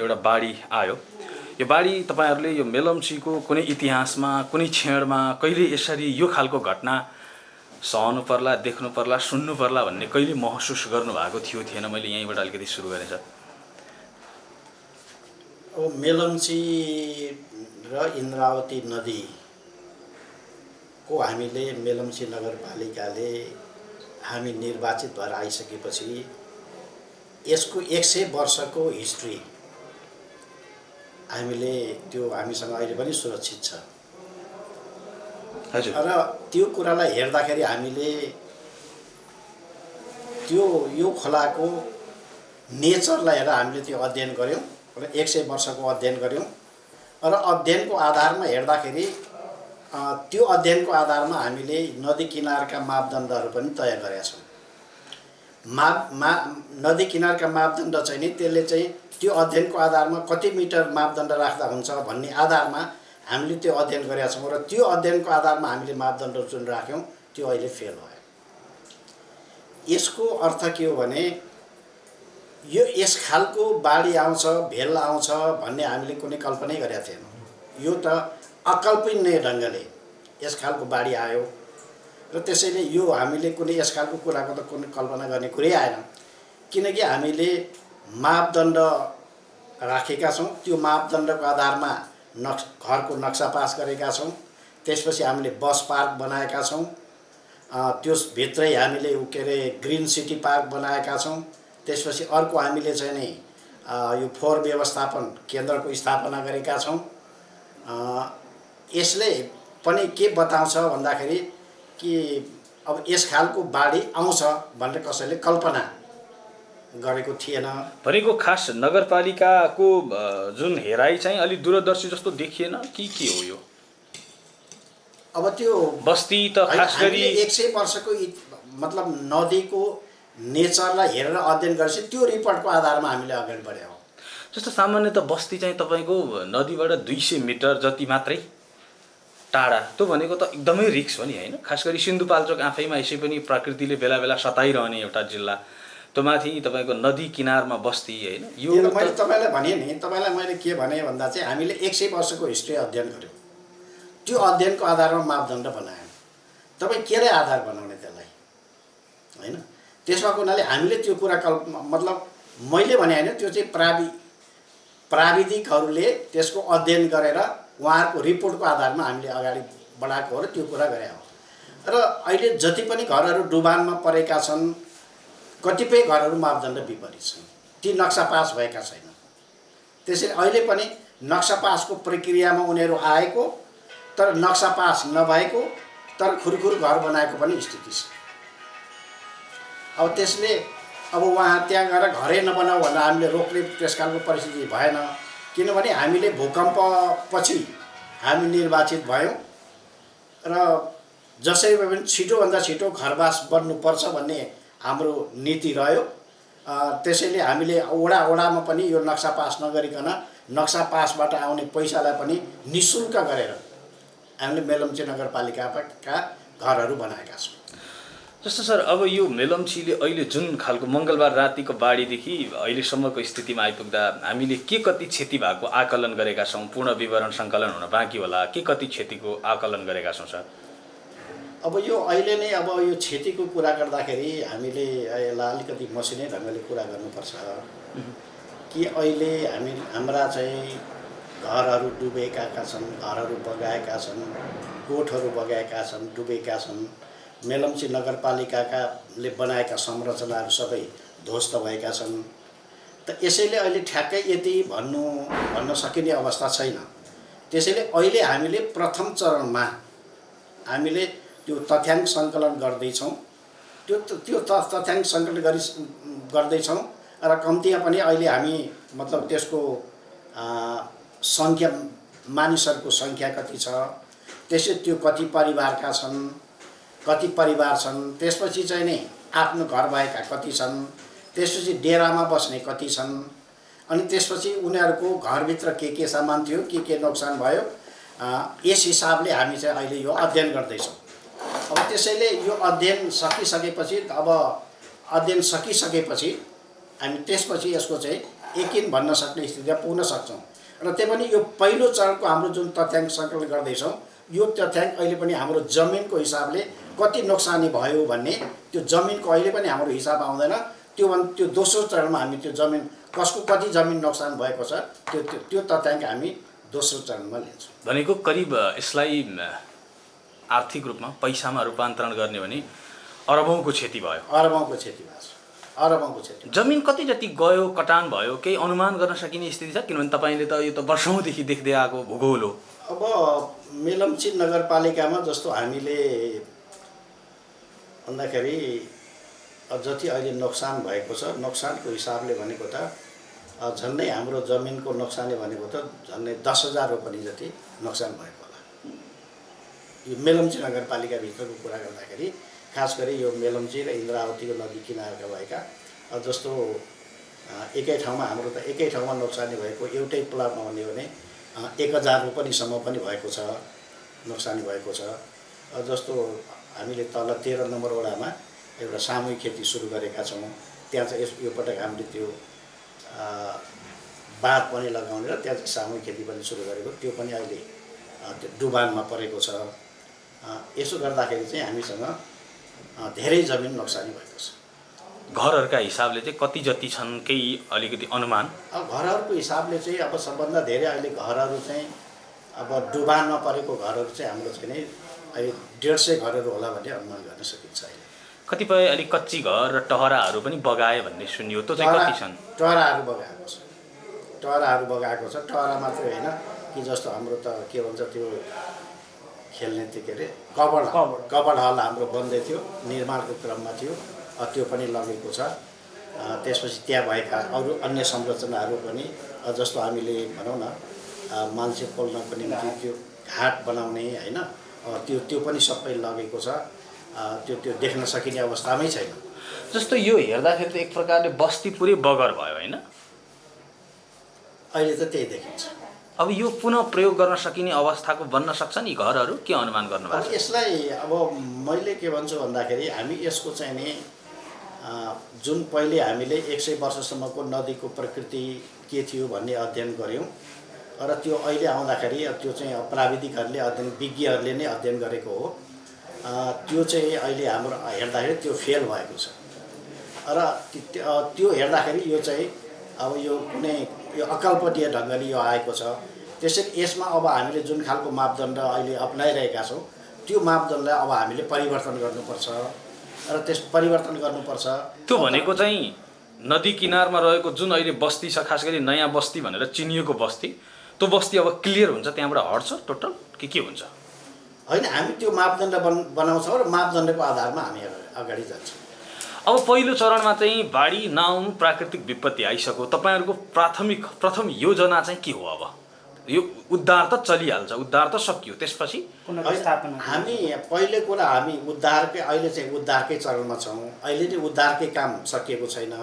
एउटा बाढी आयो। यो बाढी तपाईहरुले यो मेलम्चीको कुनै इतिहासमा कुनै क्षणमा कहिले यसरी यो खालको घटना सहनु पर्ला, देख्नु पर्ला, सुन्नु पर्ला भन्ने कहिले महसुस गर्नु भएको थियो थिएन? मैले यहीँबाट अलिकति सुरु गरेँ सर। अब मेलम्ची र इन्द्रावती नदी को हामीले मेलम्ची नगरपालिकाले हामी निर्वाचित भएर आइसकेपछि यसको 100 वर्षको हिस्ट्री हामीले त्यो हामीसँग अहिले पनि सुरक्षित छ। हजुर। र त्यो कुरालाई हेर्दाखेरि हामीले त्यो यो खोलाको नेचरलाई हेरेर हामीले त्यो अध्ययन गर्यौं र 100 वर्षको अध्ययन गर्यौं र अध्ययनको आधारमा हेर्दाखेरि त्यो अध्ययनको आधारमा हामीले नदी किनारका मापदण्डहरू पनि तय गरेका छौं। नदी किनारका मापदण्ड चाहिँ नि त्यसले चाहिँ त्यो अध्ययनको आधारमा कति मिटर मापदण्ड राख्दा हुन्छ भन्ने आधारमा हामीले त्यो अध्ययन गरेका छौं र त्यो अध्ययनको आधारमा हामीले मापदण्ड जुन राख्यौं त्यो अहिले फेल भयो। यसको अर्थ के हो भने यो यस खालको बाढी आउँछ, भेल आउँछ भन्ने हामीले कुनै कल्पनै गरेका थिएनौं। यो त अकल्पनीय ढंगले यस खालको बाढी आयो र त्यसैले यो हामीले कुनै यस खालको कुराको त कुनै कल्पना गर्ने कुरै आएन, किनकि हामीले मापदण्ड राखेका छौं। त्यो मापदण्डको आधारमा घरको नक्सा पास गरेका छौं। त्यसपछि हामीले बस पार्क बनाएका छौं। त्यस भित्रै हामीले के रे ग्रीन सिटी पार्क बनाएका छौं। त्यसपछि अर्को हामीले चाहिँ नि यो फोहोर व्यवस्थापन केन्द्रको स्थापना गरेका छौं। यसले पनि के बताउँछ भन्दाखेरि कि अब यस खालको बाढी आउँछ भनेर कसैले कल्पना गरेको थिएन। भनेको खास नगरपालिकाको जुन हेराइ चाहिँ अलि दूरदर्शी जस्तो देखिएन कि के हो यो? अब त्यो बस्ती त खास गरी 100 वर्षको मतलब नदीको नेचरलाई हेरेर अध्ययन गरेपछि त्यो रिपोर्टको आधारमा हामीले अगाडि बढ्यौं। जस्तो सामान्यतः बस्ती चाहिँ तपाईको नदीबाट 200 मिटर जति मात्रै टाढा, त्यो भनेको त एकदमै रिस्क हो नि हैन? खास गरी सिन्धुपाल्चोक आफैमा यसै पनि प्रकृतिले बेला बेला सताइरहने एउटा जिल्ला, त्यो माथि तपाईको नदी किनारमा बस्ती हैन? यो मैले तपाईलाई भने नि, तपाईलाई मैले के भने भन्दा चाहिँ हामीले 100 वर्षको हिस्ट्री अध्ययन गर्यौं। त्यो अध्ययनको आधारमा मापदण्ड बनायौं। तपाई केले आधार बनाउने त्यसलाई हैन? त्यसमाको हुनाले हामीले त्यो कुरा मतलब मैले भने हैन, त्यो चाहिँ प्राविधिकहरूले त्यसको अध्ययन गरेर उहाँहरुको रिपोर्टको आधारमा हामीले अगाडि बढाएको हो र त्यो कुरा गरे हो। र अहिले जति पनि घरहरू डुबानमा परेका छन्, कतिपय घरहरू मापदण्ड विपरीत छन्, ती नक्सा पास भएका छैनन्। त्यसैले अहिले पनि नक्सा पासको प्रक्रियामा उनीहरू आएको तर नक्सा पास नभएको तर खुरखुर घर बनाएको पनि स्थिति छ। अब त्यसले अब वहाँ त्यहाँ गएर घरै नबनाऊ भनेर हामीले रोक्ने त्यसकालको परिस्थिति भएन, किनभने हामीले भूकम्प पछि हामी निर्वाचित भयौं र जसै भए पनि छिटोभन्दा छिटो घरवास बन्नुपर्छ भन्ने हाम्रो नीति रह्यो। त्यसैले हामीले वडामा पनि यो नक्सा पास नगरिकन नक्सा पासबाट आउने पैसालाई पनि निशुल्क गरेर हामीले मेलम्ची नगरपालिकाका घरहरू बनाएका छौं। जस्तो सर, अब यो मेलम्चीले अहिले जुन खालको मंगलबार रातिको बाढीदेखि अहिलेसम्मको स्थितिमा आइपुग्दा हामीले के कति क्षति भएको आकलन गरेका छौं? पूर्ण विवरण संकलन हुन बाँकी होला, के कति क्षतिको आकलन गरेका छौं सर? अब यो अहिले नै अब यो क्षतिको कुरा गर्दाखेरि हामीले यसलाई अलिकति मसिनै ढंगले कुरा गर्नुपर्छ कि अहिले हाम्रा चाहिँ घरहरू डुबेका छन्, घरहरू बगाएका छन्, कोठहरू बगाएका छन्, डुबेका छन्। मेलम्ची नगरपालिकाले बनाएका संरचनाहरू सबै ध्वस्त भएका छन्। त यसैले अहिले ठ्याक्कै यति भन्न सकिने अवस्था छैन। त्यसैले अहिले हामीले प्रथम चरणमा हामीले त्यो तथ्याङ्क सङ्कलन गर्दै छौं। त्यो तथ्याङ्क सङ्कलन गर्दै छौं र कम्तीमा पनि अहिले हामी मतलब त्यसको संख्या, मानिसहरूको संख्या कति छ, त्यसै त्यो कति परिवारका छन्, कति परिवार छन्, त्यसपछि चाहिँ नि आफ्नो घर भएका कति छन्, त्यसपछि डेरामा बस्ने कति छन्, अनि त्यसपछि उनीहरूको घरभित्र के सामान थियो, के नोक्सान भयो, यस हिसाबले हामी चाहिँ अहिले यो अध्ययन गर्दैछौँ। अब त्यसैले यो अध्ययन सकिसकेपछि हामी त्यसपछि यसको चाहिँ यकिन भन्न सक्ने स्थितिमा पुग्न सक्छौँ। र त्यही पनि यो पहिलो चरणको हाम्रो जुन तथ्याङ्क सङ्कलन गर्दैछौँ, यो तथ्याङ्क अहिले पनि हाम्रो जमिनको हिसाबले कति नोक्सानी भयो भन्ने त्यो जमिनको अहिले पनि हाम्रो हिसाब आउँदैन। त्यो दोस्रो चरणमा हामी त्यो जमिन कसको कति जमिन नोक्सान भएको छ त्यो तथ्याङ्क हामी दोस्रो चरणमा लिन्छौँ। भनेको करिब यसलाई आर्थिक रूपमा पैसामा रूपान्तरण गर्ने भने अरबौँको क्षति भयो। अरबौँको क्षति भएको छ, अरबौँको क्षति। जमिन कति जति गयो, कटान भयो, केही अनुमान गर्न सकिने स्थिति छ? किनभने तपाईँले त यो त वर्षौँदेखि देख्दै आएको भूगोल हो। अब मेलम्ची नगरपालिकामा जस्तो हामीले भन्दाखेरि जति अहिले नोक्सान भएको छ, नोक्सानको हिसाबले भनेको त झन्डै हाम्रो जमिनको नोक्सानी भनेको त झन्डै 10,000 रोपनी जति नोक्सान भएको होला। यो मेलम्ची नगरपालिकाभित्रको कुरा गर्दाखेरि खास गरी यो मेलम्ची र इन्द्रावतीको नदी किनारका भएका जस्तो एकै ठाउँमा हाम्रो त एकै ठाउँमा नोक्सानी भएको एउटै प्लटमा हुने भने 1,000 रोपनीसम्म पनि भएको छ, नोक्सानी भएको छ। जस्तो हामीले तल 13 नम्बर वडामा एउटा सामूहिक खेती सुरु गरेका छौँ। त्यहाँ चाहिँ यो पटक हामीले त्यो बाँध पनि लगाउने र त्यहाँ चाहिँ सामूहिक खेती पनि सुरु गरेको, त्यो पनि अहिले त्यो डुबानमा परेको छ। यसो गर्दाखेरि चाहिँ हामीसँग धेरै जमिन नोक्सानी भएको छ। घरहरूका हिसाबले चाहिँ कति जति छन्, केही अलिकति अनुमान? अब घरहरूको हिसाबले चाहिँ अब सबभन्दा धेरै अहिले घरहरू चाहिँ अब डुबानमा परेको घरहरू चाहिँ हाम्रो चाहिँ नि अहिले 150 घरहरू होला भन्ने अनुमान गर्न सकिन्छ। अहिले कतिपय अलिक कच्ची घर र टहराहरू पनि बगाए भन्ने सुनियो, त्यो चाहिँ कति छन्? टहराहरू बगाएको छ, टहराहरू बगाएको छ। टहरा मात्रै होइन कि जस्तो हाम्रो त के भन्छ त्यो खेल्ने त्यो के अरे कबड हल हाम्रो बन्दै थियो, निर्माणको क्रममा थियो, त्यो पनि लगेको छ। त्यसपछि त्यहाँ भएका अरू अन्य संरचनाहरू पनि जस्तो हामीले भनौँ न मान्छे पोल्नको निम्ति त्यो घाट बनाउने होइन, त्यो पनि सबै लगेको छ। त्यो देख्न सकिने अवस्थामै छैन। जस्तो यो हेर्दाखेरि त एक प्रकारले बस्ती पुरै बगर भयो होइन? अहिले त त्यही देखिन्छ। अब यो पुनः प्रयोग गर्न सकिने अवस्थाको बन्न सक्छ नि घरहरू? के अनुमान गर्नुभएको छ? यसलाई अब मैले के भन्छु भन्दाखेरि हामी यसको चाहिँ नि जुन पहिले हामीले 100 वर्षसम्मको नदीको प्रकृति के थियो भन्ने अध्ययन गऱ्यौँ र त्यो अहिले आउँदाखेरि त्यो चाहिँ प्राविधिकहरूले विज्ञहरूले नै अध्ययन गरेको हो। त्यो चाहिँ अहिले हाम्रो हेर्दाखेरि त्यो फेल भएको छ र त्यो हेर्दाखेरि यो चाहिँ अब यो कुनै यो अकल्पनीय ढङ्गले यो आएको छ। त्यसैले यसमा अब हामीले जुन खालको मापदण्ड अहिले अपनाइरहेका छौँ त्यो मापदण्डलाई अब हामीले परिवर्तन गर्नुपर्छ र त्यस परिवर्तन गर्नुपर्छ। त्यो भनेको चाहिँ नदी किनारमा रहेको जुन अहिले बस्ती छ, खास गरी नयाँ बस्ती भनेर चिनिएको बस्ती, त्यो बस्ती अब क्लियर हुन्छ, त्यहाँबाट हट्छ टोटल के हुन्छ? होइन, हामी त्यो मापदण्ड बनाउँछौँ र मापदण्डको आधारमा हामी अगाडि जान्छौँ। अब पहिलो चरणमा चाहिँ बाढी नाउँ प्राकृतिक विपत्ति आइसक्यो, तपाईँहरूको प्रथम योजना चाहिँ के हो? अब यो उद्धार त चलिहाल्छ, उद्धार त सकियो, त्यसपछि हामी पहिलो कुरा हामी उद्धारकै अहिले चाहिँ उद्धारकै चरणमा छौँ। अहिले चाहिँ उद्धारकै काम सकिएको छैन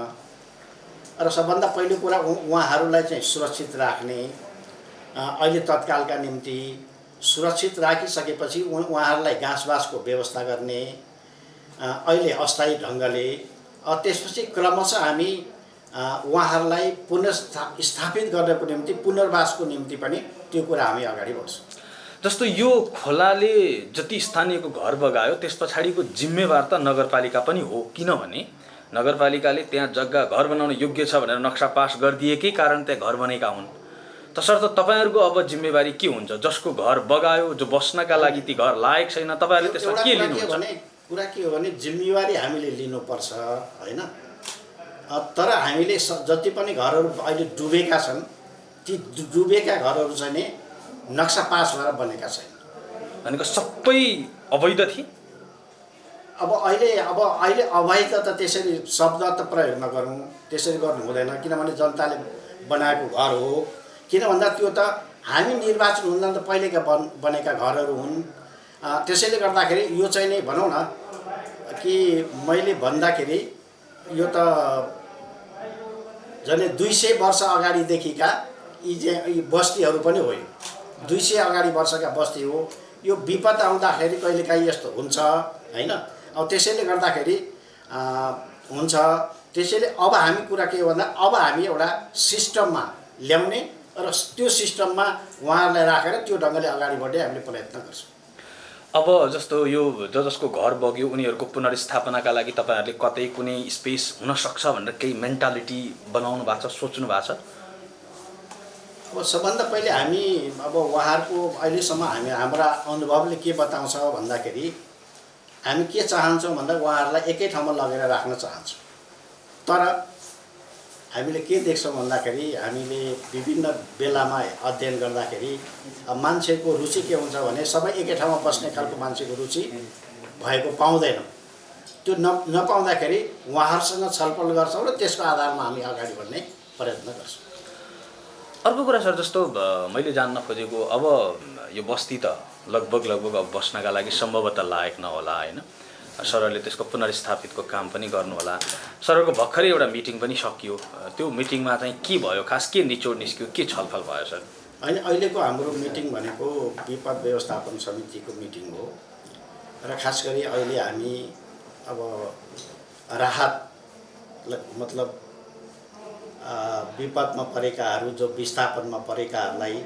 र सबभन्दा पहिलो कुरा उहाँहरूलाई चाहिँ सुरक्षित राख्ने, अहिले तत्कालका निम्ति सुरक्षित राखिसकेपछि उहाँहरूलाई घाँसबासको व्यवस्था गर्ने, अहिले अस्थायी ढङ्गले, त्यसपछि क्रमशः हामी उहाँहरूलाई पुनर्स्थापित गर्नको निम्ति पुनर्वासको निम्ति पनि त्यो कुरा हामी अगाडि बढ्छौँ। जस्तो यो खोलाले जति स्थानीयको घर बगायो त्यस पछाडिको जिम्मेवार त नगरपालिका पनि हो, किनभने नगरपालिकाले त्यहाँ जग्गा घर बनाउन योग्य छ भनेर नक्सा पास गरिदिएकै कारण त्यहाँ घर बनेका हुन्। तसर्थ तपाईँहरूको अब जिम्मेवारी के हुन्छ? जसको घर बगायो, जो बस्नका लागि ती घर लायक छैन, तपाईँहरूले त्यसमा के लिनुहुन्छ? कुरा के हो भने जिम्मेवारी हामीले लिनुपर्छ होइन। तर हामीले जति पनि घरहरू अहिले डुबेका छन् ती डुबेका घरहरू चाहिँ नि नक्सा पास भएर बनेका छैन। भनेको सबै अवैध थिए। अब अहिले अवैध त त्यसरी शब्द त प्रयोग नगरौँ, त्यसरी गर्नु हुँदैन, किनभने जनताले बनाएको घर हो। किन भन्दा त्यो त हामी निर्वाचन हुँदा त पहिलेका बनेका घरहरू हुन्। त्यसैले गर्दाखेरि यो चाहिँ नै भनौँ न कि मैले भन्दाखेरि यो त झन् 200 वर्ष अगाडिदेखिका यी बस्तीहरू पनि हो। 200 अगाडि वर्षका बस्ती हो। यो विपद आउँदाखेरि कहिलेकाहीँ यस्तो हुन्छ होइन। अब त्यसैले गर्दाखेरि हुन्छ। त्यसैले अब हामी कुरा के हो भन्दा अब हामी एउटा सिस्टममा ल्याउने र त्यो सिस्टममा उहाँहरूलाई राखेर त्यो ढङ्गले अगाडि बढ्दै हामीले प्रयत्न गर्छौँ। अब जस्तो यो जसको घर बग्यो उनीहरूको पुनर्स्थापनाका लागि तपाईँहरूले कतै कुनै स्पेस हुनसक्छ भनेर केही मेन्टालिटी बनाउनु भएको छ, सोच्नु भएको छ? अब सबभन्दा पहिले हामी अब उहाँहरूको अहिलेसम्म हाम्रा अनुभवले के बताउँछ भन्दाखेरि हामी के चाहन्छौँ भन्दा उहाँहरूलाई एकै ठाउँमा लगेर राख्न चाहन्छौँ। तर हामीले के देख्छौँ भन्दाखेरि हामीले विभिन्न बेलामा अध्ययन गर्दाखेरि मान्छेको रुचि के हुन्छ भने सबै एकै ठाउँमा बस्ने खालको मान्छेको रुचि भएको पाउँदैनौँ। त्यो नपाउँदाखेरि उहाँहरूसँग छलफल गर्छौँ र त्यसको आधारमा हामी अगाडि बढ्ने प्रयत्न गर्छौँ। अर्को कुरा सर, जस्तो मैले जान्न खोजेको, अब यो बस्ती त लगभग अब बस्नका लागि सम्भवतः लायक नहोला होइन, सरहरूले त्यसको पुनर्स्थापितको काम पनि गर्नुहोला। सरहरूको भर्खरै एउटा मिटिङ पनि सकियो, त्यो मिटिङमा चाहिँ के भयो, खास के निचोड निस्क्यो, के छलफल भयो सर? होइन, अहिलेको हाम्रो मिटिङ भनेको विपद व्यवस्थापन समितिको मिटिङ हो र खास गरी अहिले हामी अब राहत मतलब विपदमा परेकाहरू जो विस्थापनमा परेकाहरूलाई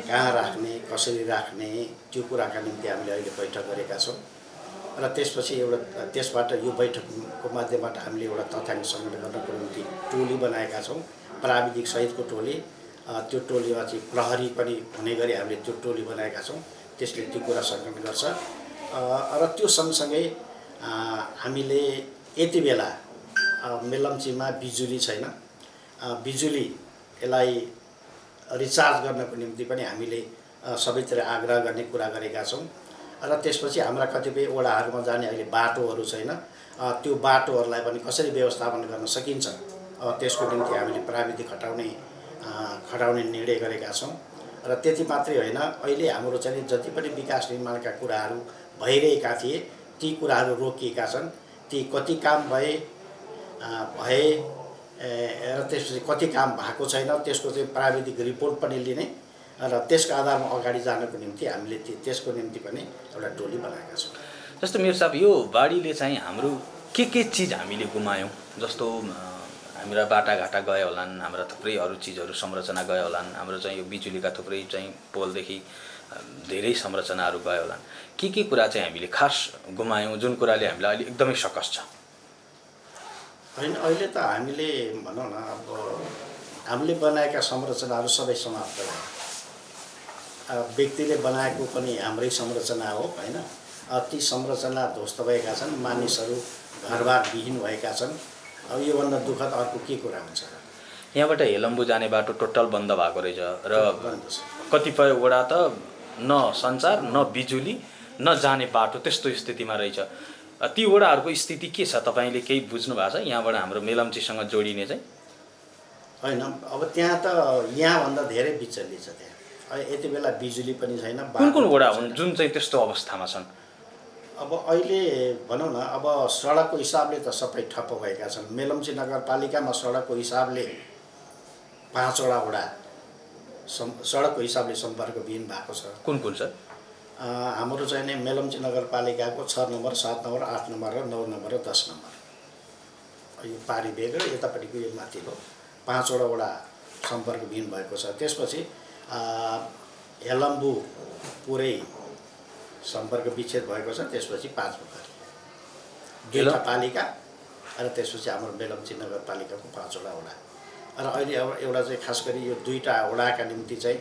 कहाँ राख्ने, कसरी राख्ने, त्यो कुराका निम्ति हामीले अहिले बैठक गरेका छौँ र त्यसपछि त्यसबाट यो बैठकको माध्यमबाट हामीले एउटा तथ्याङ्क सङ्कलन गर्नको निम्ति टोली बनाएका छौँ, प्राविधिक सहितको टोली। त्यो टोलीमा चाहिँ प्रहरी पनि हुने गरी हामीले त्यो टोली बनाएका छौँ, त्यसले त्यो कुरा सङ्कलन गर्छ। र त्यो सँगसँगै हामीले यति बेला मेलम्चीमा बिजुली छैन, बिजुली यसलाई रिचार्ज गर्नको निम्ति पनि हामीले सबैतिर आग्रह गर्ने कुरा गरेका छौँ। र त्यसपछि हाम्रा कतिपय वडाहरूमा जाने अहिले बाटोहरू छैन, त्यो बाटोहरूलाई पनि कसरी व्यवस्थापन गर्न सकिन्छ त्यसको निम्ति हामीले प्राविधिक खटाउने निर्णय गरेका छौँ। र त्यति मात्रै होइन, अहिले हाम्रो चाहिँ जति पनि विकास निर्माणका कुराहरू भइरहेका थिए ती कुराहरू रोकिएका छन्। ती कति काम भए र त्यसपछि कति काम भएको छैन त्यसको चाहिँ प्राविधिक रिपोर्ट पनि लिने र त्यसको आधारमा अगाडि जानको निम्ति हामीले त्यसको निम्ति पनि एउटा टोली बनाएका छौँ। जस्तो मेरो साहब, यो बाढीले चाहिँ हाम्रो के चिज हामीले गुमायौँ? जस्तो हाम्रा बाटाघाटा गयो होलान्, हाम्रा थुप्रै अरू चिजहरू संरचना गयो होलान्, हाम्रो चाहिँ यो बिजुलीका थुप्रै चाहिँ पोलदेखि धेरै संरचनाहरू गयो होलान्। के कुरा चाहिँ हामीले खास गुमायौँ जुन कुराले हामीलाई अहिले एकदमै सकस छ? होइन, अहिले त हामीले भनौँ न, अब हामीले बनाएका संरचनाहरू सबै समाप्त भयो। व्यक्तिले बनाएको पनि हाम्रै संरचना हो होइन, ती संरचना ध्वस्त भएका छन्, मानिसहरू घरबार विहीन भएका छन्। अब योभन्दा दुःखद अर्को के कुरा हुन्छ? यहाँबाट हेलम्बु जाने बाटो टोटल बन्द भएको रहेछ र कतिपय वडा त न सञ्चार, न बिजुली, न जाने बाटो, त्यस्तो स्थितिमा रहेछ। ती वडाहरूको स्थिति के छ, तपाईँले केही बुझ्नु भएको छ यहाँबाट हाम्रो मेलम्चीसँग जोडिने चाहिँ? होइन, अब त्यहाँ त यहाँभन्दा धेरै बिचल्ली छ। त्यहाँ यति बेला बिजुली पनि छैन। कुन वडा हुन् जुन चाहिँ त्यस्तो अवस्थामा छन्? अब अहिले भनौँ न, अब सडकको हिसाबले त सबै ठप्प भएका छन्। मेलम्ची नगरपालिकामा सडकको हिसाबले 5वटा वडा सडकको हिसाबले सम्पर्कविहीन भएको छ। कुन सर? हाम्रो चाहिँ नै मेलम्ची नगरपालिकाको 6 नम्बर, 7 नम्बर, 8 नम्बर र 9 नम्बर र 10 नम्बर, यो पारी बेग र यतापट्टिको यो माथिल्लो 5वटा वडा सम्पर्कविहीन भएको छ। त्यसपछि हेलम्बु पुरै सम्पर्क विच्छेद भएको छ। त्यसपछि 5 दुईवटा पालिका र त्यसपछि हाम्रो मेलम्ची नगरपालिकाको 5वटा वडा। र अहिले अब एउटा चाहिँ खास गरी यो 2टा वडाका निम्ति चाहिँ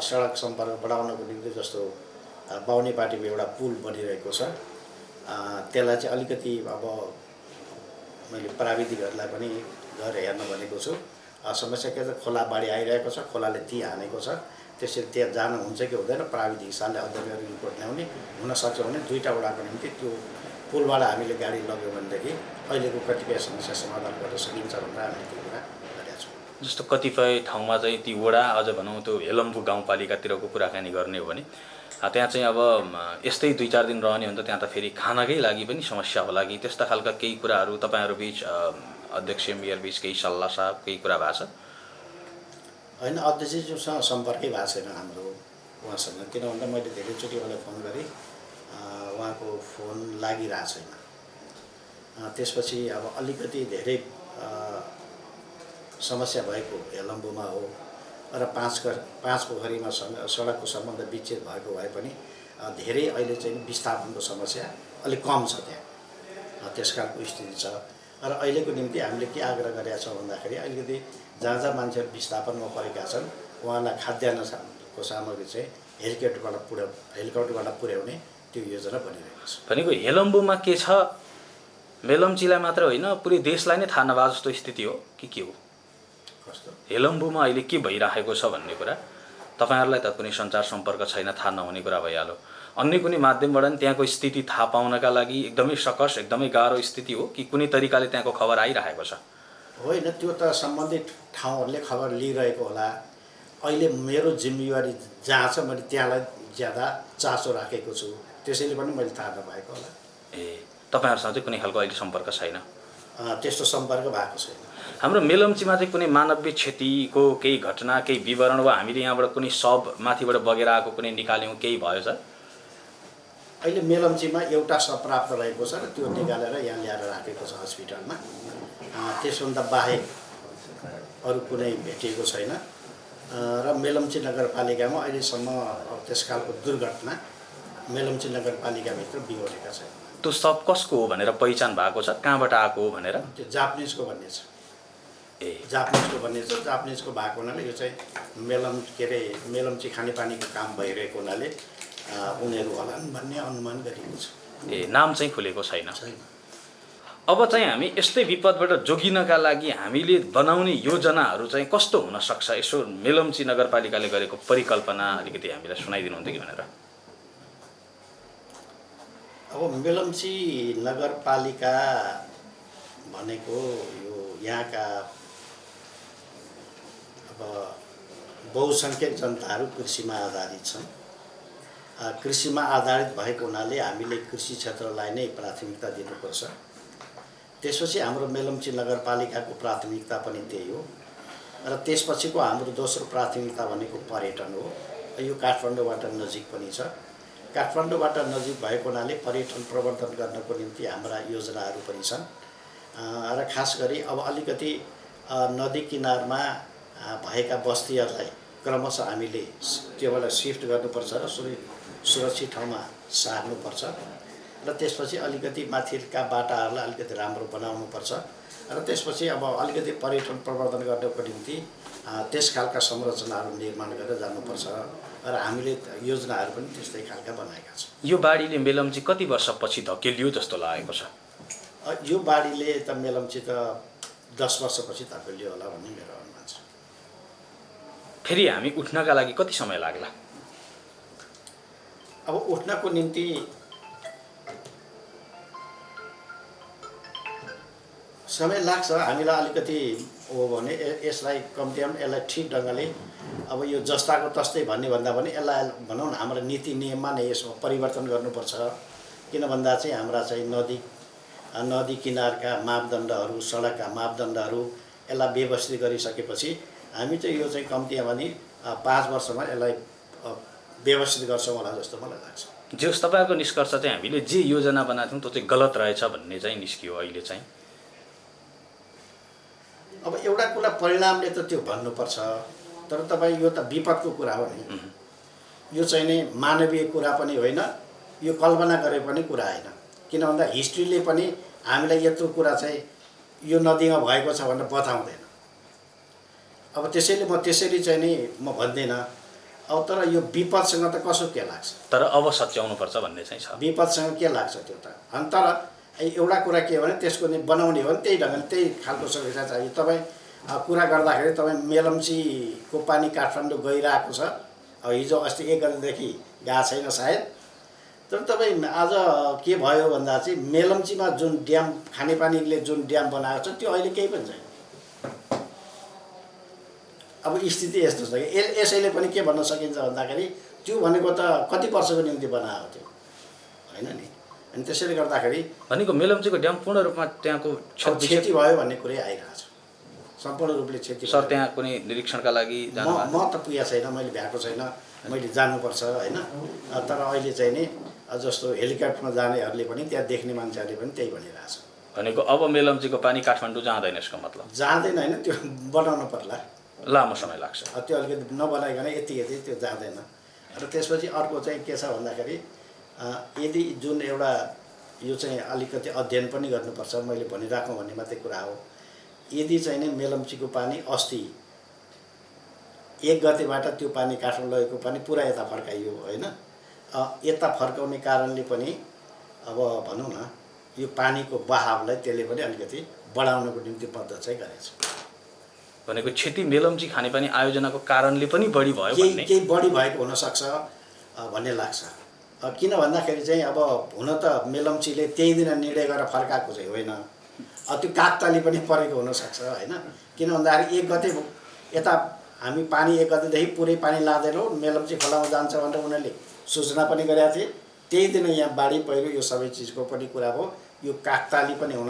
सडक सम्पर्क बढाउनको निम्ति जस्तो बाहुनेपाटीमा एउटा पुल बनिरहेको छ। त्यसलाई चाहिँ अलिकति अब मैले प्राविधिकहरूलाई पनि गएर हेर्न भनेको छु। समस्या के छ, खोला बाढी आइरहेको छ, खोलाले ती हानेको छ। त्यसरी त्यहाँ जानु हुन्छ कि हुँदैन, प्राविधिक हिसाबले अध्ययन गरेर रिपोर्ट ल्याउने हुनसक्छ भने 2टा वडाको निम्ति त्यो पुलबाट हामीले गाडी लग्यो भनेदेखि अहिलेको कतिपय समस्या समाधान गर्न सकिन्छ भनेर हामीले त्यो कुरा गरेका छौँ। जस्तो कतिपय ठाउँमा चाहिँ ती वडा, अझ भनौँ त्यो हेलम्बु गाउँपालिकातिरको कुराकानी गर्ने हो भने त्यहाँ चाहिँ अब यस्तै 2-4 दिन रहने हो भने त त्यहाँ त फेरि खानाकै लागि पनि समस्या होला कि, त्यस्ता खालका केही कुराहरू तपाईँहरू बिच, अध्यक्ष मेयर बिच केही सल्लाह साहब केही कुरा भएको छ? होइन, अध्यक्षज्यूसँग सम्पर्कै भएको छैन हाम्रो उहाँसँग, किन भन्दा मैले धेरैचोटि उहाँलाई फोन गरेँ, उहाँको फोन लागिरहेको छैन। त्यसपछि अब अलिकति धेरै समस्या भएको हेलम्बुमा हो र पाँच पोखरीमा सडकको सम्बन्ध विच्छेद भएको भए पनि धेरै अहिले चाहिँ विस्थापनको समस्या अलिक कम छ त्यहाँ त्यसकालको स्थिति छ। र अहिलेको निम्ति हामीले के आग्रह गरेका छौँ भन्दाखेरि अलिकति जहाँ जहाँ मान्छेहरू विस्थापनमा परेका छन् उहाँलाई खाद्यान्नको सामग्री चाहिँ हेलिकप्टरबाट पुर्याउने त्यो योजना बनिरहेको छ। भनेको हेलम्बुमा के छ, मेलम्चीलाई मात्र होइन पुरै देशलाई नै थाहा नभए जस्तो स्थिति हो कि के हो? कस्तो हेलम्बुमा अहिले के भइरहेको छ भन्ने कुरा तपाईँहरूलाई त कुनै सञ्चार सम्पर्क छैन, थाहा नहुने कुरा भइहाल्यो। अन्य कुनै माध्यमबाट पनि त्यहाँको स्थिति थाहा पाउनका लागि एकदमै सकस, एकदमै गाह्रो स्थिति हो कि कुनै तरिकाले त्यहाँको खबर आइरहेको छ? होइन, त्यो त सम्बन्धित ठाउँहरूले खबर लिइरहेको होला। अहिले मेरो जिम्मेवारी जहाँ छ मैले त्यहाँलाई ज्यादा चासो राखेको छु, त्यसैले पनि मैले थाहा नपाएको होला। तपाईँहरूसँग चाहिँ कुनै खालको अहिले सम्पर्क छैन? त्यस्तो सम्पर्क भएको छैन। हाम्रो मेलम्चीमा चाहिँ कुनै मानवीय क्षतिको केही घटना, केही विवरण वा हामीले यहाँबाट कुनै सब माथिबाट बगेर आएको कुनै निकाल्यौँ, केही भयो सर? अहिले मेलम्चीमा एउटा सब प्राप्त रहेको छ र त्यो निकालेर यहाँ ल्याएर राखेको छ हस्पिटलमा। त्यसभन्दा बाहेक अरू कुनै भेटिएको छैन। र मेलम्ची नगरपालिकामा अहिलेसम्म त्यसकालको दुर्घटना मेलम्ची नगरपालिकाभित्र बिहोरेका छैन। त्यो सब कसको हो भनेर पहिचान भएको छ, कहाँबाट आएको हो भनेर? त्यो जापानिजको भन्ने छ। जापानिजको भन्ने छ। जापानिजको भएको हुनाले यो चाहिँ मेलम्ची खानेपानीको काम भइरहेको हुनाले उनीहरू होलान् भन्ने अनुमान गरिएको छ। नाम चाहिँ खुलेको छैन। अब चाहिँ हामी यस्तै विपदबाट जोगिनका लागि हामीले बनाउने योजनाहरू चाहिँ कस्तो हुन सक्छ? यसो मेलम्ची नगरपालिकाले गरेको परिकल्पना अलिकति हामीलाई सुनाइदिनुहुन्थ्यो कि भनेर। अब मेलम्ची नगरपालिका भनेको यो यहाँका अब बहुसङ्ख्यक जनताहरू कृषिमा आधारित छन्। कृषिमा आधारित भएको हुनाले हामीले कृषि क्षेत्रलाई नै प्राथमिकता दिनुपर्छ। त्यसपछि हाम्रो मेलम्ची नगरपालिकाको प्राथमिकता पनि त्यही हो। र त्यसपछिको हाम्रो दोस्रो प्राथमिकता भनेको पर्यटन हो। यो काठमाडौँबाट नजिक पनि छ। काठमाडौँबाट नजिक भएको हुनाले पर्यटन प्रवर्धन गर्नको निम्ति हाम्रा योजनाहरू पनि छन्। र खास गरी अब अलिकति नदी किनारमा भएका बस्तीहरूलाई क्रमशः हामीले त्योबाट सिफ्ट गर्नुपर्छ र सुरक्षित ठाउँमा सार्नुपर्छ। र त्यसपछि अलिकति माथिका बाटाहरूलाई अलिकति राम्रो बनाउनुपर्छ। र त्यसपछि अब अलिकति पर्यटन प्रवर्धन गर्नको निम्ति त्यस खालका संरचनाहरू निर्माण गरेर जानुपर्छ। र हामीले योजनाहरू पनि त्यस्तै खालका बनाएका छौँ। यो बाढीले मेलम्ची कति वर्षपछि धकेलियो जस्तो लागेको छ? यो बाढीले त मेलम्ची त 10 वर्षपछि धकेलियो होला भन्ने मेरो अनुमान छ। फेरि हामी उठ्नका लागि कति समय लाग्ला? अब उठ्नको निम्ति समय लाग्छ। हामीलाई अलिकति हो भने यसलाई कम्तीमा यसलाई ठिक ढङ्गले अब यो जस्ताको तस्तै भन्ने भन्दा पनि यसलाई भनौँ न हाम्रो नीति नियममा नै यसमा परिवर्तन गर्नुपर्छ। किन भन्दा चाहिँ हाम्रा चाहिँ नदी किनारका मापदण्डहरू, सडकका मापदण्डहरू यसलाई व्यवस्थित गरिसकेपछि हामी चाहिँ यो चाहिँ कम्तीमा भने 5 वर्षमा यसलाई व्यवस्थित गर्छौँ होला जस्तो मलाई लाग्छ। जस तपाईँहरूको निष्कर्ष चाहिँ हामीले जे योजना बनाएको थियौँ त्यो चाहिँ गलत रहेछ भन्ने चाहिँ निस्कियो अहिले चाहिँ? अब एउटा कुरा परिणामले त त्यो भन्नुपर्छ, तर तपाईँ यो त विपदको कुरा हो नि। यो चाहिँ नै मानवीय कुरा पनि होइन, यो कल्पना गरे पनि कुरा होइन। किन भन्दा हिस्ट्रीले पनि हामीलाई यत्रो कुरा चाहिँ यो नदीमा भएको छ भनेर बताउँदैन। अब त्यसैले म त्यसरी चाहिँ नि म भन्दिनँ। अब तर यो विपदसँग त कसो के लाग्छ? तर अब सच्याउनुपर्छ भन्ने चाहिँ छ। विपदसँग के लाग्छ त्यो त? अनि तर एउटा कुरा के हो भने त्यसको नि बनाउने हो भने त्यही ढङ्गले त्यही खालको सुरक्षा चाहियो। तपाईँ कुरा गर्दाखेरि तपाईँ मेलम्चीको पानी काठमाडौँ गइरहेको छ। हिजो अस्ति 1 गतेदेखि गएको छैन सायद। तर तपाईँ आज के भयो भन्दा चाहिँ मेलम्चीमा जुन ड्याम, खानेपानीले जुन ड्याम बनाएको छ त्यो अहिले केही पनि छैन। अब स्थिति यस्तो छ कि यसैले पनि के भन्न सकिन्छ भन्दाखेरि त्यो भनेको त कति वर्षको निम्ति बनाएको थियो होइन नि। अनि त्यसैले गर्दाखेरि भनेको मेलम्चीको ड्याम पूर्ण रूपमा त्यहाँको क्षति भयो भन्ने कुरै आइरहेको छ। सम्पूर्ण रूपले क्षति। सर त्यहाँ कुनै निरीक्षणका लागि म त पुगेको छैन, मैले भ्याएको छैन, मैले जानुपर्छ होइन। तर अहिले चाहिँ नि जस्तो हेलिकप्टरमा जानेहरूले पनि त्यहाँ देख्ने मान्छेहरूले पनि त्यही भनिरहेछ। भनेको अब मेलम्चीको पानी काठमाडौँ जाँदैन यसको मतलब? जाँदैन होइन, त्यो बनाउनु पर्ला। लामो समय लाग्छ। त्यो अलिकति नबनाइकन यति त्यो जाँदैन। र त्यसपछि अर्को चाहिँ के छ भन्दाखेरि यदि जुन एउटा यो चाहिँ अलिकति अध्ययन पनि गर्नुपर्छ, मैले भनिराखौँ भन्ने मात्रै कुरा हो। यदि चाहिँ नि मेलम्चीको पानी अस्ति 1 गतेबाट त्यो पानी काठमाडौँ लगेको पानी पुरा यता फर्काइयो होइन, यता फर्काउने कारणले पनि अब भनौँ न यो पानीको बहावलाई त्यसले पनि अलिकति बढाउनको निम्ति मद्दत चाहिँ गरेछ। भनेको क्षति मेलम्ची खानेपानी आयोजनाको कारणले पनि बढी भयो भन्ने? केही बढी भएको हुनसक्छ भन्ने लाग्छ। किन भन्दाखेरि चाहिँ अब हुन त मेलम्चीले त्यही दिन निर्णय गरेर फर्काएको चाहिँ होइन, त्यो काकताली पनि परेको हुनसक्छ होइन। किन भन्दाखेरि 1 गते यता हामी पानी 1 गतेदेखि पुरै पानी लाँदैनौँ, मेलम्ची खोलामा जान्छ भनेर उनीहरूले सूचना पनि गरेका थिए। त्यही दिन यहाँ बाढी पहिरो यो सबै चिजको पनि कुरा हो। यो काकताली पनि हो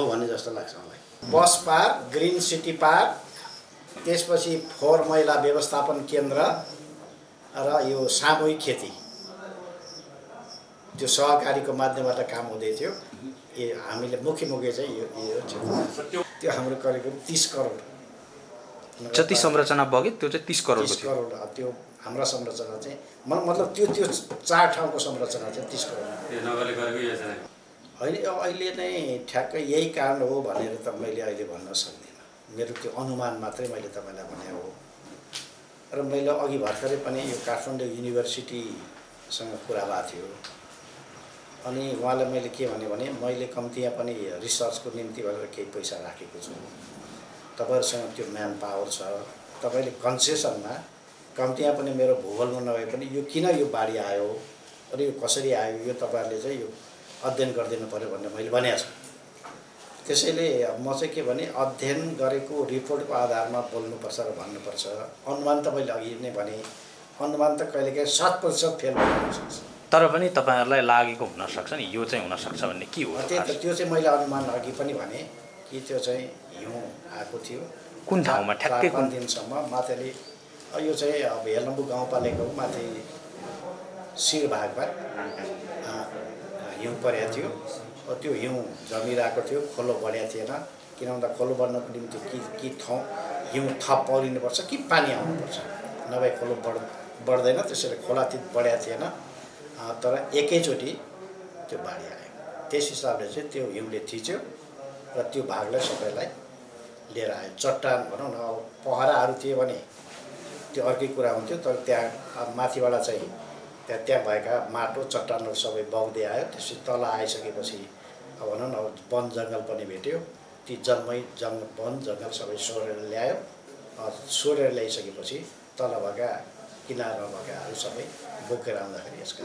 भन्ने जस्तो लाग्छ मलाई। Bus park, green city park, त्यसपछि फोहोर मैला व्यवस्थापन केन्द्र र यो सामूहिक खेती, त्यो सहकारीको माध्यमबाट काम हुँदै थियो। हामीले मुख्य चाहिँ यो त्यो हाम्रो करिब 30 करोड जति संरचना बग्यो त्यो चाहिँ 30 करोड करोड त्यो हाम्रो संरचना चाहिँ मतलब त्यो 4 ठाउँको संरचना चाहिँ 30 करोड होइन। अहिले नै ठ्याक्कै यही कारण हो भनेर त मैले अहिले भन्न सक्दिनँ। मेरो त्यो अनुमान मात्रै मैले तपाईँलाई भने हो। र मैले अघि भर्खरै पनि यो काठमाडौँ युनिभर्सिटीसँग कुरा भएको थियो। अनि उहाँलाई मैले के भने मैले कम्तीमा पनि रिसर्चको निम्ति भनेर केही पैसा राखेको छु। तपाईँहरूसँग त्यो म्यान पावर छ, तपाईँले कन्सेसनमा कम्तीमा पनि मेरो भूगोलमा नभए पनि यो किन यो बाढी आयो र यो कसरी आयो यो तपाईँहरूले चाहिँ यो अध्ययन गरिदिनु पऱ्यो भनेर मैले भनेको छु। त्यसैले म चाहिँ के भने अध्ययन गरेको रिपोर्टको आधारमा बोल्नुपर्छ र भन्नुपर्छ। अनुमान त मैले अघि नै भने, अनुमान त कहिलेकाहीँ 100% फेल हुन सक्छ। तर पनि तपाईँहरूलाई लागेको हुनसक्छ नि, यो चाहिँ हुनसक्छ भन्ने के हो? त्यही त, त्यो चाहिँ मैले अनुमान अघि पनि भने कि त्यो चाहिँ हिउँ आएको थियो। कुन ठाउँमा ठ्याक्कै? 4-5 दिनसम्म माथिले यो चाहिँ अब हेलम्बु गाउँपालिकाको माथि शिर भागमा हिउँ परेको थियो। त्यो हिउँ जमिरहेको थियो, खोलो बढेको थिएन। किन भन्दा खोलो बढ्नको निम्ति कि हिउँ थप परिनुपर्छ कि पानी आउनुपर्छ, नभए खोलो बढ्दैन। त्यसैले खोलातिर बढेको थिएन। तर एकैचोटि त्यो बाढी आयो। त्यस हिसाबले चाहिँ त्यो हिउँले थिच्यो र त्यो भागलाई सबैलाई लिएर आयो। चट्टान भनौँ न, अब पहराहरू थियो भने त्यो अर्कै कुरा हुन्थ्यो। तर त्यहाँ माथिबाट चाहिँ त्यहाँ भएका माटो चट्टानहरू सबै बग्दै आयो। त्यसपछि तल आइसकेपछि अब भनौँ न वन जङ्गल पनि भेट्यो। ती वन जङ्गल सबै सोरेर ल्यायो। सोरेर ल्याइसकेपछि तल भएका किनारमा भएकाहरू सबै बोकेर आउँदाखेरि यसका